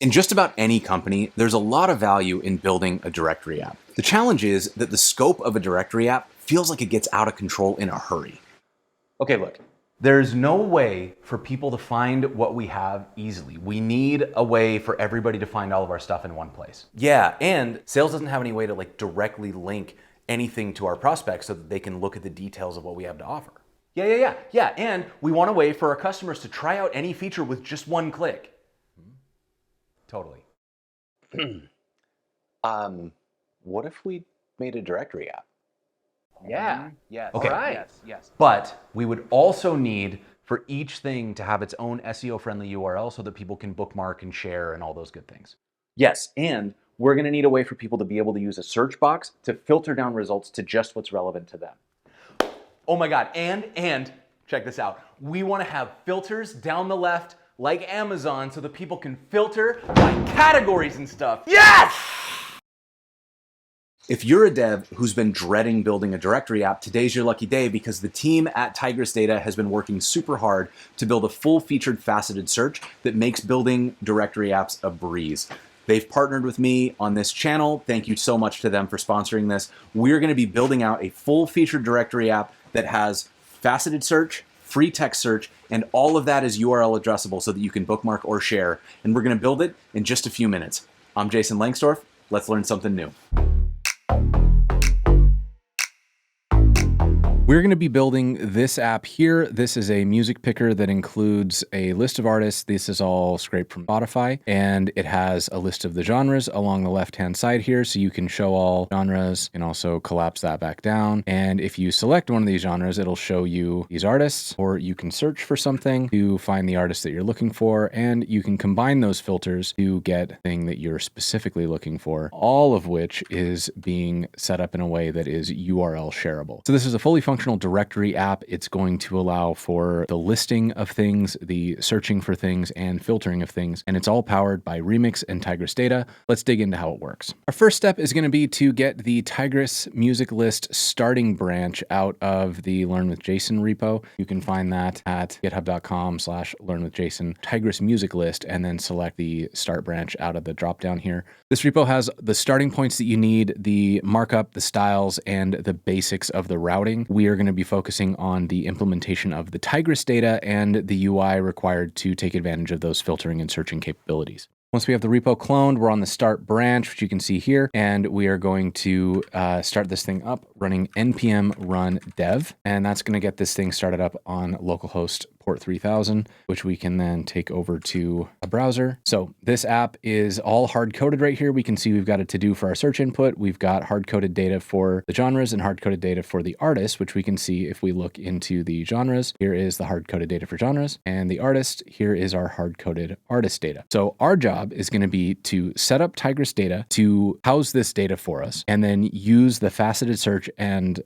In just about any company, there's a lot of value in building a directory app. The challenge is that the scope of a directory app feels like it gets out of control in a hurry. Okay, look, there's no way for people to find what we have easily. We need a way for everybody to find all of our stuff in one place. Yeah, and sales doesn't have any way to directly link anything to our prospects so that they can look at the details of what we have to offer. Yeah, and we want a way for our customers to try out any feature with just one click. Totally. What if we made a directory app? Yeah. Yes. Okay. All right. Yes. But we would also need for each thing to have its own SEO-friendly URL so that people can bookmark and share and all those good things. Yes, and we're going to need a way for people to be able to use a search box to filter down results to just what's relevant to them. Oh my God, and check this out. We want to have filters down the left like Amazon so that people can filter by categories and stuff. Yes! If you're a dev who's been dreading building a directory app, today's your lucky day because the team at Tigris Data has been working super hard to build a full-featured faceted search that makes building directory apps a breeze. They've partnered with me on this channel. Thank you so much to them for sponsoring this. We're going to be building out a full-featured directory app that has faceted search, free text search, and all of that is URL addressable so that you can bookmark or share. And we're going to build it in just a few minutes. I'm Jason Langsdorf. Let's learn something new. We're going to be building this app here. This is a music picker that includes a list of artists. This is all scraped from Spotify, and it has a list of the genres along the left-hand side here, so you can show all genres and also collapse that back down. And if you select one of these genres, it'll show you these artists, or you can search for something to find the artist that you're looking for, and you can combine those filters to get the thing that you're specifically looking for, all of which is being set up in a way that is URL shareable. So this is a fully functional directory app. It's going to allow for the listing of things, the searching for things, and filtering of things. And it's all powered by Remix and Tigris Data. Let's dig into how it works. Our first step is going to be to get the Tigris music list starting branch out of the Learn with Jason repo. You can find that at github.com/learnwithjason, Tigris music list, and then select the start branch out of the dropdown here. This repo has the starting points that you need, the markup, the styles, and the basics of the routing. We are going to be focusing on the implementation of the Tigris data and the UI required to take advantage of those filtering and searching capabilities. Once we have the repo cloned, we're on the start branch, which you can see here, and we are going to start this thing up running npm run dev, and that's going to get this thing started up on localhost port 3000, which we can then take over to a browser. So this app is all hard-coded right here. We can see we've got a to-do for our search input. We've got hard-coded data for the genres and hard-coded data for the artists, which we can see if we look into the genres. Here is the hard-coded data for genres, and the artist, here is our hard-coded artist data. So our job is going to be to set up Tigris Data to house this data for us, and then use the faceted search and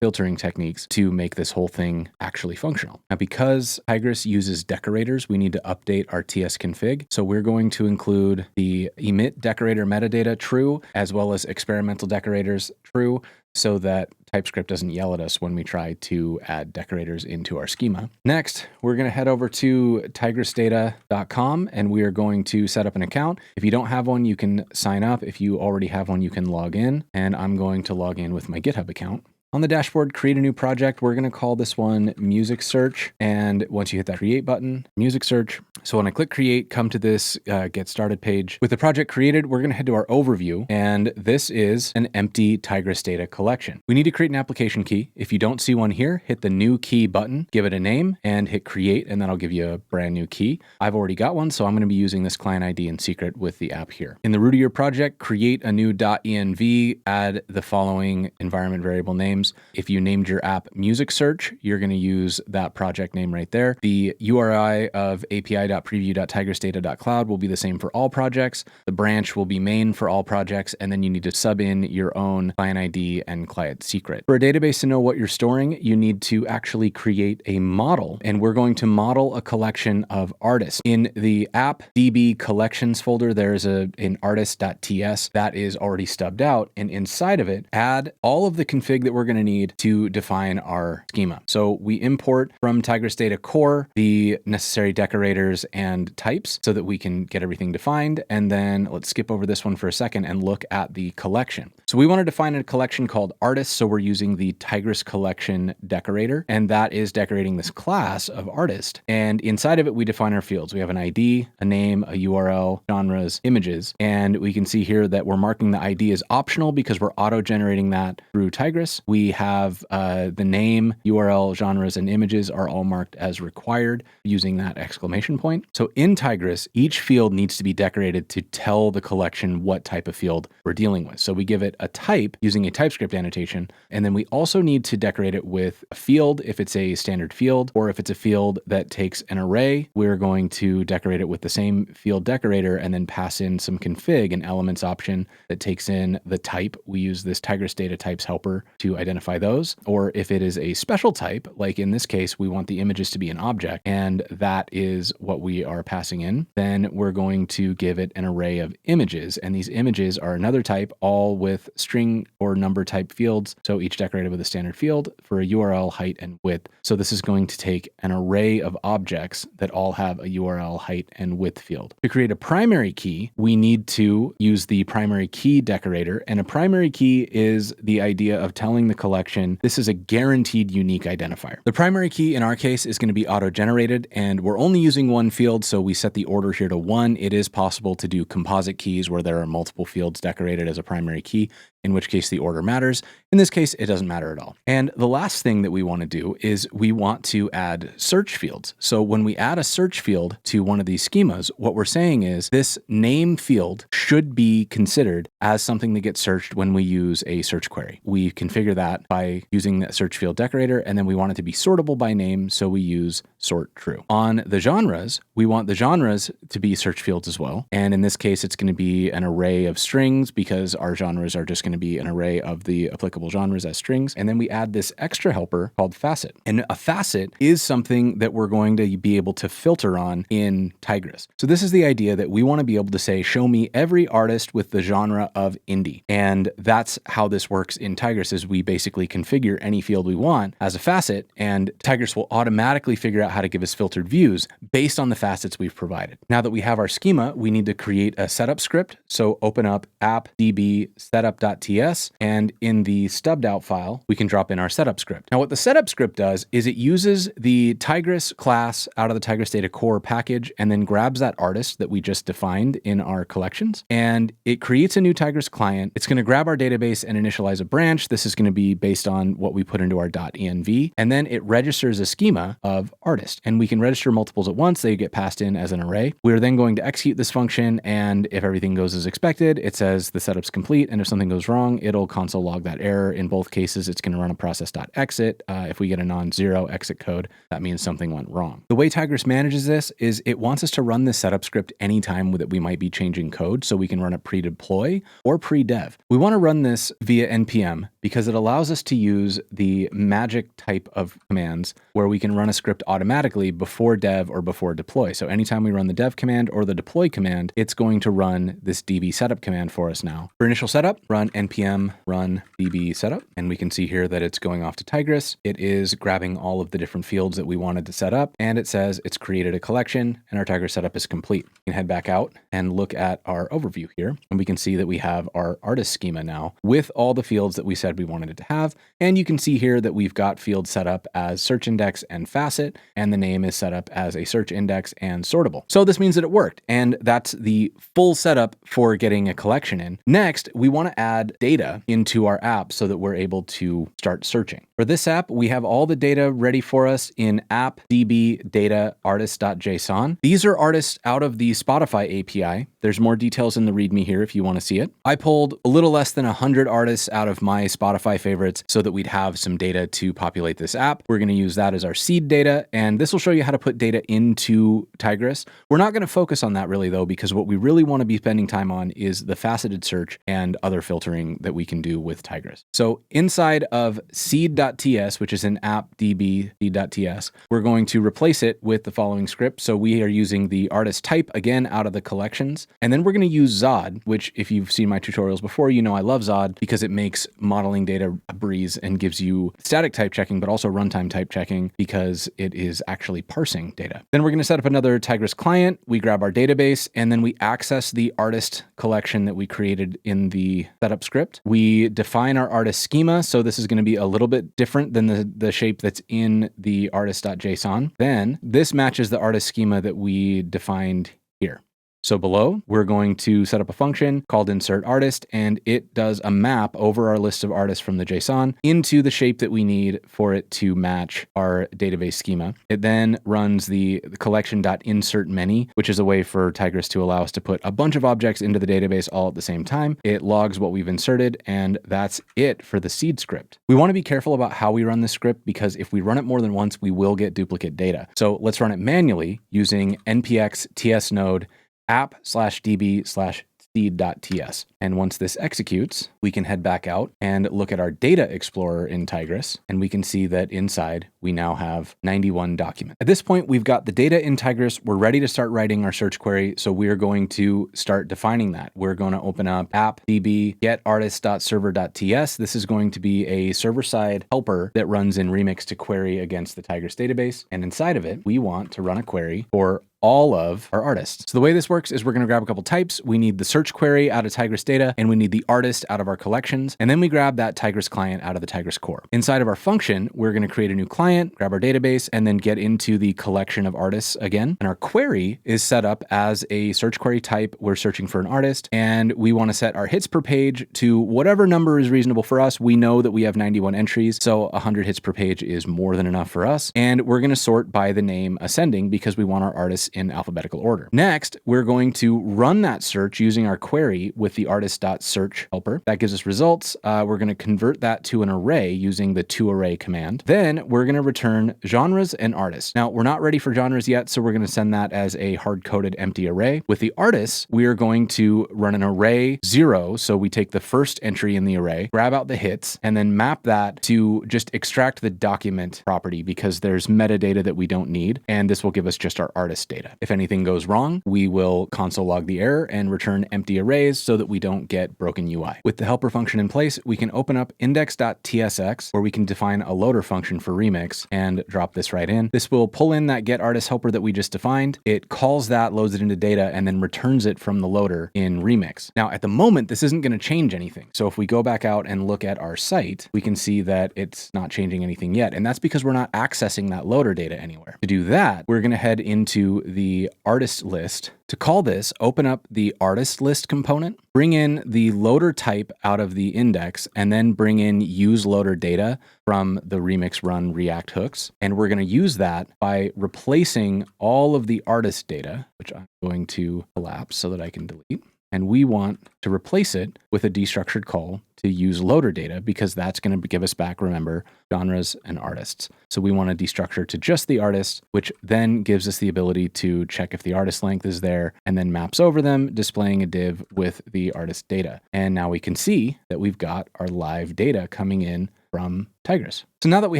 filtering techniques to make this whole thing actually functional. Now, because Tigris uses decorators, we need to update our tsconfig. So we're going to include the emit decorator metadata true, as well as experimental decorators true, so that TypeScript doesn't yell at us when we try to add decorators into our schema. Next, we're going to head over to tigrisdata.com, and we are going to set up an account. If you don't have one, you can sign up. If you already have one, you can log in, and I'm going to log in with my GitHub account. On the dashboard, create a new project. We're going to call this one Music Search. And once you hit that Create button, Music Search. So when I click Create, come to this Get Started page. With the project created, we're going to head to our overview. And this is an empty Tigris data collection. We need to create an application key. If you don't see one here, hit the New Key button, give it a name, and hit Create, and that'll give you a brand new key. I've already got one, so I'm going to be using this client ID in secret with the app here. In the root of your project, create a new .env, add the following environment variable names. If you named your app Music Search, you're going to use that project name right there. The URI of api.preview.tigrisdata.cloud will be the same for all projects. The branch will be main for all projects, and then you need to sub in your own client ID and client secret. For a database to know what you're storing, you need to actually create a model, and we're going to model a collection of artists. In the app DB collections folder, there's an artist.ts that is already stubbed out, and inside of it, add all of the config that we're going to need to define our schema. So we import from Tigris Data core the necessary decorators and types so that we can get everything defined. And then let's skip over this one for a second and look at the collection. So we want to define a collection called artists. So we're using the Tigris collection decorator, and that is decorating this class of artist. And inside of it, we define our fields. We have an ID, a name, a URL, genres, images. And we can see here that we're marking the ID as optional because we're auto-generating that through Tigris. We have the name, URL, genres, and images are all marked as required using that exclamation point. So in Tigris, each field needs to be decorated to tell the collection what type of field we're dealing with. So we give it a type using a TypeScript annotation, and then we also need to decorate it with a field if it's a standard field, or if it's a field that takes an array, we're going to decorate it with the same field decorator and then pass in some config, an elements option that takes in the type. We use this Tigris Data types helper to identify those. Or if it is a special type, like in this case, we want the images to be an object, and that is what we are passing in, then we're going to give it an array of images. And these images are another type, all with string or number type fields. So each decorated with a standard field for a URL, height, and width. So this is going to take an array of objects that all have a URL, height, and width field. To create a primary key, we need to use the primary key decorator. And a primary key is the idea of telling the collection, this is a guaranteed unique identifier. The primary key in our case is going to be auto-generated, and we're only using one field, so we set the order here to 1. It is possible to do composite keys where there are multiple fields decorated as a primary key, in which case the order matters. In this case, it doesn't matter at all. And the last thing that we want to do is we want to add search fields. So when we add a search field to one of these schemas, what we're saying is this name field should be considered as something that gets searched when we use a search query. We configure that by using the search field decorator, and then we want it to be sortable by name, so we use sort true. On the genres, we want the genres to be search fields as well. And in this case, it's going to be an array of strings because our genres are just going to be an array of the applicable genres as strings. And then we add this extra helper called facet. And a facet is something that we're going to be able to filter on in Tigris. So this is the idea that we want to be able to say, show me every artist with the genre of indie. And that's how this works in Tigris, is we basically configure any field we want as a facet, and Tigris will automatically figure out how to give us filtered views based on the facets we've provided. Now that we have our schema, we need to create a setup script. So open up app.db setup.ts, and in the stubbed out file, we can drop in our setup script. Now what the setup script does is it uses the Tigris class out of the Tigris Data core package and then grabs that artist that we just defined in our collections, and it creates a new Tigris client. It's going to grab our database and initialize a branch. This is going to be based on what we put into our .env, and then it registers a schema of artist, and we can register multiples at once. They get passed in as an array. We're then going to execute this function, and if everything goes as expected, it says the setup's complete, and if something goes wrong, it'll console log that error. In both cases, it's going to run a process.exit. If we get a non-zero exit code, that means something went wrong. The way Tigris manages this is it wants us to run this setup script anytime that we might be changing code, so we can run it pre-deploy or pre-dev. We want to run this via npm because it allows us to use the magic type of commands where we can run a script automatically before dev or before deploy. So anytime we run the dev command or the deploy command, it's going to run this db setup command for us now. For initial setup, run npm run db setup, and we can see here that it's going off to Tigris. It is grabbing all of the different fields that we wanted to set up, and it says it's created a collection and our Tigris setup is complete. We can head back out and look at our overview here, and we can see that we have our artist schema now with all the fields that we said we wanted it to have. And you can see here that we've got fields set up as search index and facet, and the name is set up as a search index and sortable. So this means that it worked, and that's the full setup for getting a collection in. Next, we want to add data into our app so that we're able to start searching. For this app, we have all the data ready for us in app.db data artist.json. These are artists out of the Spotify API. There's more details in the README here if you want to see it. I pulled a little less than 100 artists out of my Spotify favorites so that we'd have some data to populate this app. We're going to use that as our seed data, and this will show you how to put data into Tigris. We're not going to focus on that really though, because what we really want to be spending time on is the faceted search and other filtering filtering that we can do with Tigris. So inside of seed.ts, which is in app.db seed.ts, we're going to replace it with the following script. So we are using the artist type again out of the collections. And then we're going to use Zod, which if you've seen my tutorials before, you know I love Zod because it makes modeling data a breeze and gives you static type checking, but also runtime type checking because it is actually parsing data. Then we're going to set up another Tigris client. We grab our database and then we access the artist collection that we created in the setup script. We define our artist schema. So this is going to be a little bit different than the shape that's in the artist.json. Then this matches the artist schema that we defined here. So below, we're going to set up a function called insert artist, and it does a map over our list of artists from the JSON into the shape that we need for it to match our database schema. It then runs the collection.insertMany, which is a way for Tigris to allow us to put a bunch of objects into the database all at the same time. It logs what we've inserted, and that's it for the seed script. We want to be careful about how we run this script because if we run it more than once, we will get duplicate data. So let's run it manually using npx tsnode app/db/seed.ts. And once this executes, we can head back out and look at our data explorer in Tigris, and we can see that inside we now have 91 documents. At this point, we've got the data in Tigris. We're ready to start writing our search query. So we are going to start defining that. We're going to open up app.db getartist.server.ts. This is going to be a server-side helper that runs in Remix to query against the Tigris database. And inside of it, we want to run a query for all of our artists. So the way this works is we're going to grab a couple types. We need the search query out of Tigris data, and we need the artist out of our collections. And then we grab that Tigris client out of the Tigris core. Inside of our function, we're going to create a new client, grab our database, and then get into the collection of artists again. And our query is set up as a search query type. We're searching for an artist, and we want to set our hits per page to whatever number is reasonable for us. We know that we have 91 entries, so 100 hits per page is more than enough for us. And we're going to sort by the name ascending because we want our artists in alphabetical order. Next, we're going to run that search using our query with the artist.search helper. That gives us results. We're going to convert that to an array using the toArray command. Then we're going to return genres and artists. Now, we're not ready for genres yet, so we're going to send that as a hard-coded empty array. With the artists, we are going to run an array 0. So we take the first entry in the array, grab out the hits, and then map that to just extract the document property because there's metadata that we don't need. And this will give us just our artist data. If anything goes wrong, we will console log the error and return empty arrays so that we don't get broken UI. With the helper function in place, we can open up index.tsx where we can define a loader function for Remix and drop this right in. This will pull in that get artist helper that we just defined. It calls that, loads it into data, and then returns it from the loader in Remix. Now, at the moment, this isn't going to change anything. So if we go back out and look at our site, we can see that it's not changing anything yet. And that's because we're not accessing that loader data anywhere. To do that, we're going to head into the artist list. To call this, open up the artist list component, bring in the loader type out of the index, and then bring in use loader data from the Remix run React hooks. And we're going to use that by replacing all of the artist data, which I'm going to collapse so that I can delete. And we want to replace it with a destructured call to use loader data because that's going to give us back, remember, genres and artists. So we want to destructure to just the artists, which then gives us the ability to check if the artist length is there and then maps over them, displaying a div with the artist data. And now we can see that we've got our live data coming in from Tigris. So now that we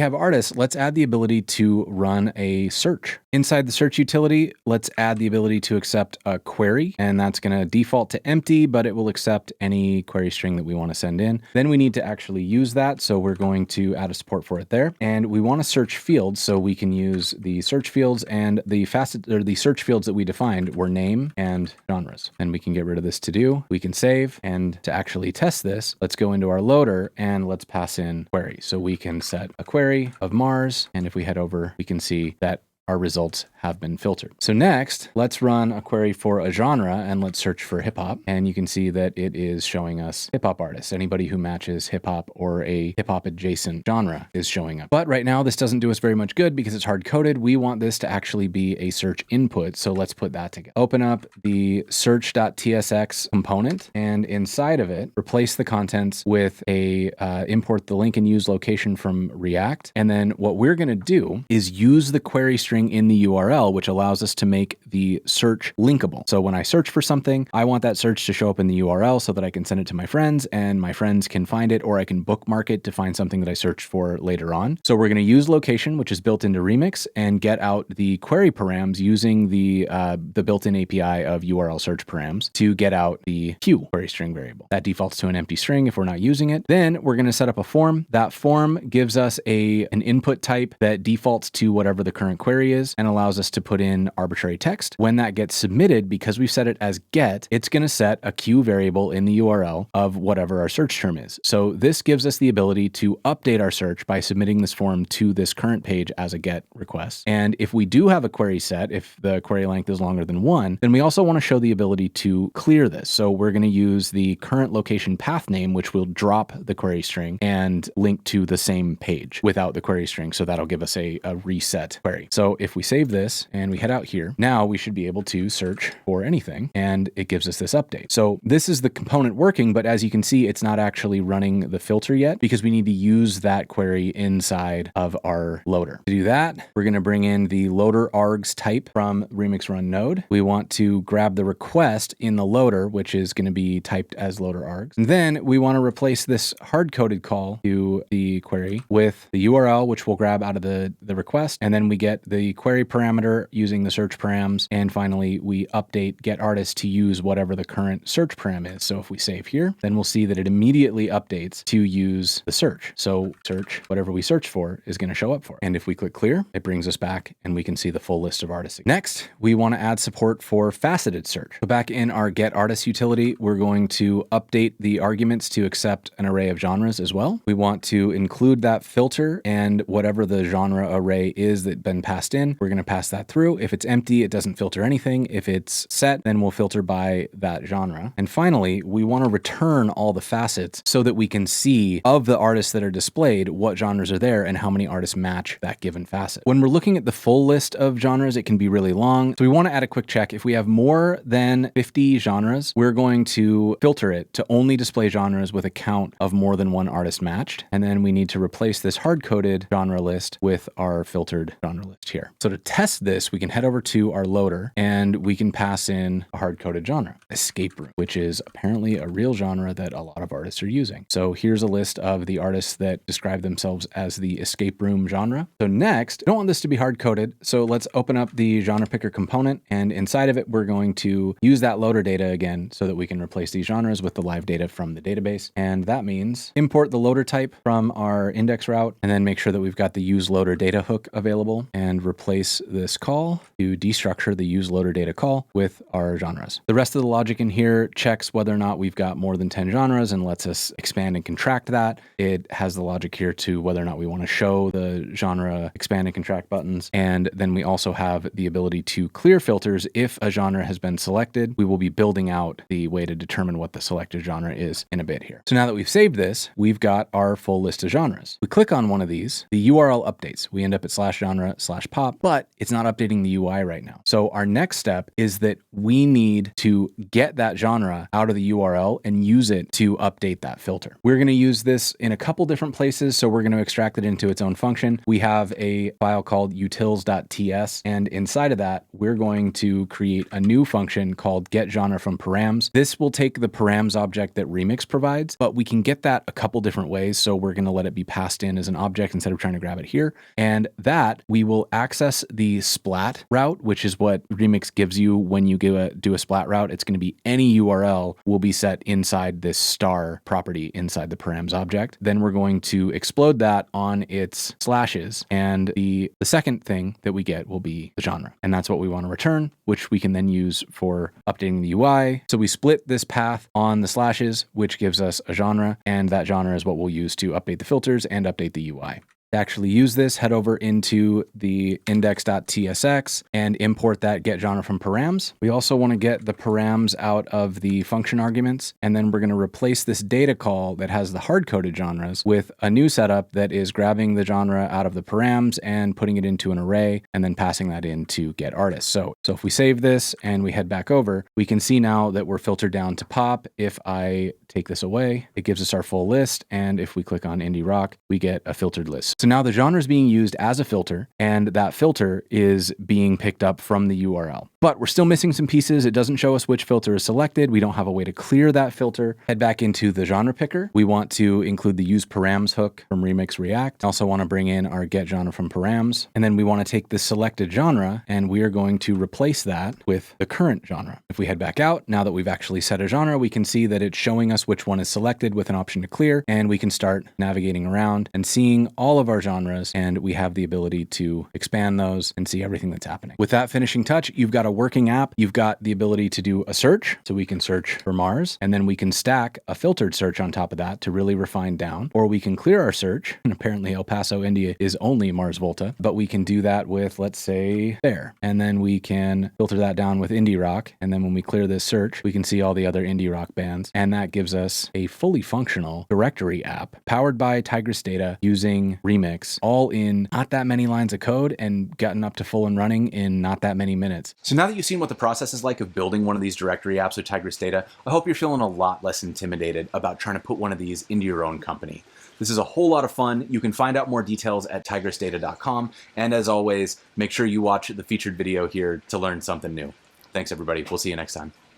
have artists, let's add the ability to run a search. Inside the search utility, let's add the ability to accept a query, and that's going to default to empty, but it will accept any query string that we want to send in. Then we need to actually use that, so we're going to add a support for it there. And we want to search fields, so we can use the search fields, and the search fields that we defined were name and genres. And we can get rid of this to do. We can save, and to actually test this, let's go into our loader and let's pass in query. So we can set a query of Mars, and if we head over, we can see that our results have been filtered. So next, let's run a query for a genre and let's search for hip hop. And you can see that it is showing us hip hop artists. Anybody who matches hip hop or a hip hop adjacent genre is showing up. But right now, this doesn't do us very much good because it's hard coded. We want this to actually be a search input. So let's put that together. Open up the search.tsx component, and inside of it, replace the contents with a import the link and use location from React. And then what we're going to do is use the query string string in the URL, which allows us to make the search linkable. So when I search for something, I want that search to show up in the URL so that I can send it to my friends and my friends can find it, or I can bookmark it to find something that I searched for later on. So we're going to use location, which is built into Remix, and get out the query params using the built-in API of URL search params to get out the Q query string variable. That defaults to an empty string if we're not using it. Then we're going to set up a form. That form gives us an input type that defaults to whatever the current query is and allows us to put in arbitrary text. When that gets submitted, because we've set it as get, it's going to set a Q variable in the URL of whatever our search term is. So this gives us the ability to update our search by submitting this form to this current page as a get request. And if we do have a query set, if the query length is longer than 1, then we also want to show the ability to clear this. So we're going to use the current location path name, which will drop the query string and link to the same page without the query string. So that'll give us a reset query. So if we save this and we head out here, now we should be able to search for anything and it gives us this update. So this is the component working, but as you can see, it's not actually running the filter yet because we need to use that query inside of our loader. To do that, we're going to bring in the loader args type from Remix run node. We want to grab the request in the loader, which is going to be typed as loader args. And then we want to replace this hard-coded call to the query with the URL, which we'll grab out of the request. And then we get the query parameter using the search params. And finally, we update get artist to use whatever the current search param is. So if we save here, then we'll see that it immediately updates to use the search. So search, whatever we search for is going to show up for it. And if we click clear, it brings us back and we can see the full list of artists. Next, we want to add support for faceted search. So back in our get artist utility, we're going to update the arguments to accept an array of genres as well. We want to include that filter and whatever the genre array is that's been passed in, we're going to pass that through. If it's empty, it doesn't filter anything. If it's set, then we'll filter by that genre. And finally, we want to return all the facets so that we can see of the artists that are displayed, what genres are there and how many artists match that given facet. When we're looking at the full list of genres, it can be really long. So we want to add a quick check. If we have more than 50 genres, we're going to filter it to only display genres with a count of more than one artist matched. And then we need to replace this hard-coded genre list with our filtered genre list here. So to test this, we can head over to our loader and we can pass in a hard-coded genre, escape room, which is apparently a real genre that a lot of artists are using. So here's a list of the artists that describe themselves as the escape room genre. So next, I don't want this to be hard-coded. So let's open up the genre picker component, and inside of it, we're going to use that loader data again so that we can replace these genres with the live data from the database. And that means import the loader type from our index route, and then make sure that we've got the use loader data hook available, and replace this call to destructure the use loader data call with our genres. The rest of the logic in here checks whether or not we've got more than 10 genres and lets us expand and contract that. It has the logic here to whether or not we want to show the genre expand and contract buttons. And then we also have the ability to clear filters if a genre has been selected. We will be building out the way to determine what the selected genre is in a bit here. So now that we've saved this, we've got our full list of genres. We click on one of these, the URL updates. We end up at /genre/pop, but it's not updating the UI right now. So our next step is that we need to get that genre out of the URL and use it to update that filter. We're going to use this in a couple different places. So we're going to extract it into its own function. We have a file called utils.ts, and inside of that, we're going to create a new function called getGenreFromParams. This will take the params object that Remix provides, but we can get that a couple different ways. So we're going to let it be passed in as an object instead of trying to grab it here. And that we will access the splat route, which is what Remix gives you when you do a splat route. It's going to be any URL will be set inside this star property inside the params object. Then we're going to explode that on its slashes. And the second thing that we get will be the genre. And that's what we want to return, which we can then use for updating the UI. So we split this path on the slashes, which gives us a genre. And that genre is what we'll use to update the filters and update the UI. To actually use this, head over into the index.tsx and import that get genre from params. We also want to get the params out of the function arguments, and then we're going to replace this data call that has the hard-coded genres with a new setup that is grabbing the genre out of the params and putting it into an array and then passing that into get artist. So if we save this and we head back over, we can see now that we're filtered down to pop. If I take this away, it gives us our full list, and if we click on indie rock, we get a filtered list. So now the genre is being used as a filter, and that filter is being picked up from the URL. But we're still missing some pieces. It doesn't show us which filter is selected. We don't have a way to clear that filter. Head back into the genre picker. We want to include the use params hook from Remix React. Also want to bring in our get genre from params. And then we want to take this selected genre, and we are going to replace that with the current genre. If we head back out, now that we've actually set a genre, we can see that it's showing us which one is selected with an option to clear, and we can start navigating around and seeing all of our genres, and we have the ability to expand those and see everything that's happening. With that finishing touch, you've got a working app. You've got the ability to do a search, so we can search for Mars, and then we can stack a filtered search on top of that to really refine down, or we can clear our search, and apparently El Paso, India is only Mars Volta, but we can do that with, let's say, there, and then we can filter that down with indie rock, and then when we clear this search, we can see all the other indie rock bands, and that gives us a fully functional directory app powered by Tigris Data using Remix, all in not that many lines of code and gotten up to full and running in not that many minutes. So now that you've seen what the process is like of building one of these directory apps with Tigris Data, I hope you're feeling a lot less intimidated about trying to put one of these into your own company. This is a whole lot of fun. You can find out more details at tigrisdata.com. And as always, make sure you watch the featured video here to learn something new. Thanks, everybody. We'll see you next time.